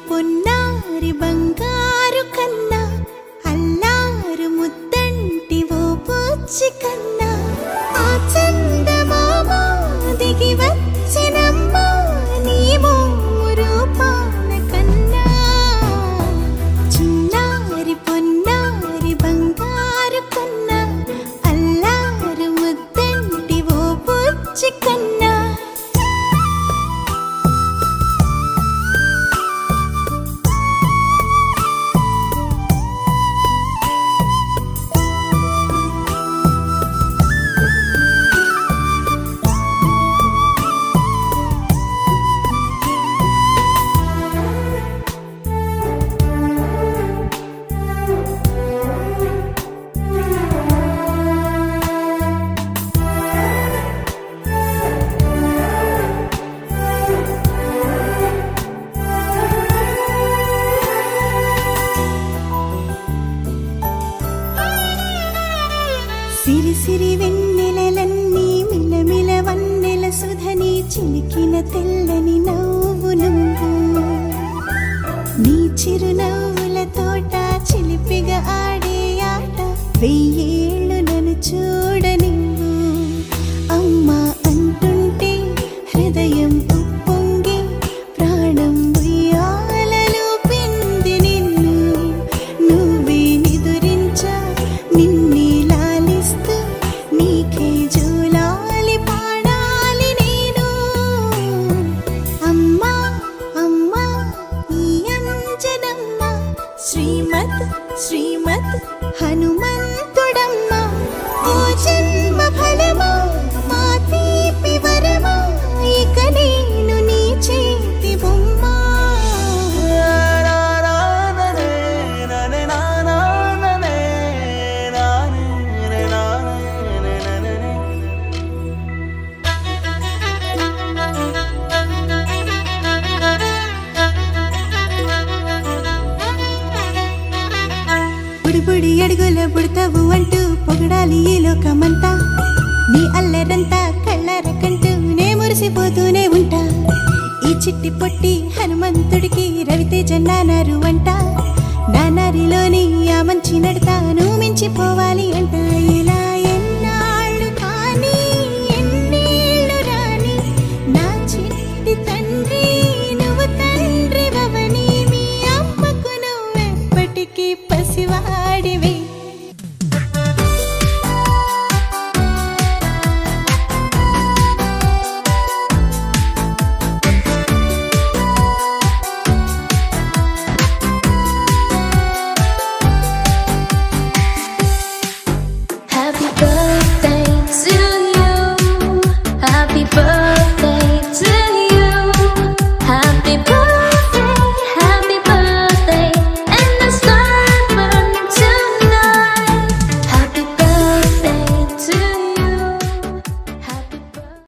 పొన్నారి బంగారు కన్నా అల్లారు ముద్దంటి ఓ పుచ్చి కన్నా ఆ చందమామ దిగి వచ్చినమ్మా నీ రూపాల కన్నా చిన్నారి పొన్నారి బంగారు కన్నా అల్లారు ముద్దంటి ఓ పుచ్చి కన్నా సిరి సిరి వెన్నెలలన్నీ మిలమిల వన్నెల సుధని చిలికిన తెల్లని నవ్వు నువ్వు నీ చిరునవ్వుల తోట చిలిపిగా ఆడే ఆట వెయ్యేళ్ళు నన్ను చూడ నువ్వు అమ్మా అంటుంటే హృదయం ఉప్పొంగి ప్రాణం ఉయ్యాలలో పిండి నిన్ను నువ్వే నిదురించా నిన్నే నీకే జూలాలి పాడాలి నేను అమ్మా అమ్మా ఈ అంజనమ్మ శ్రీమత్ శ్రీమత్ హనుమంతుడమ్మ ఓ జన్మ ఫలమా మా తీపి వరమా ఇక నేను నీ చేతి బొమ్మ బుడి అడుగుల బుడతావు అంటూ పొగడాలి ఈ లోకమంతా నీ అల్లరంతా కళ్ళరకంటూ నే మురిసిపోతూనే ఉంటా ఈ చిట్టి పొట్టి హనుమంతుడికి రవితేజ నానారు అంట నానారిలోని ఆ మంచి నడతాను మించిపోవాలి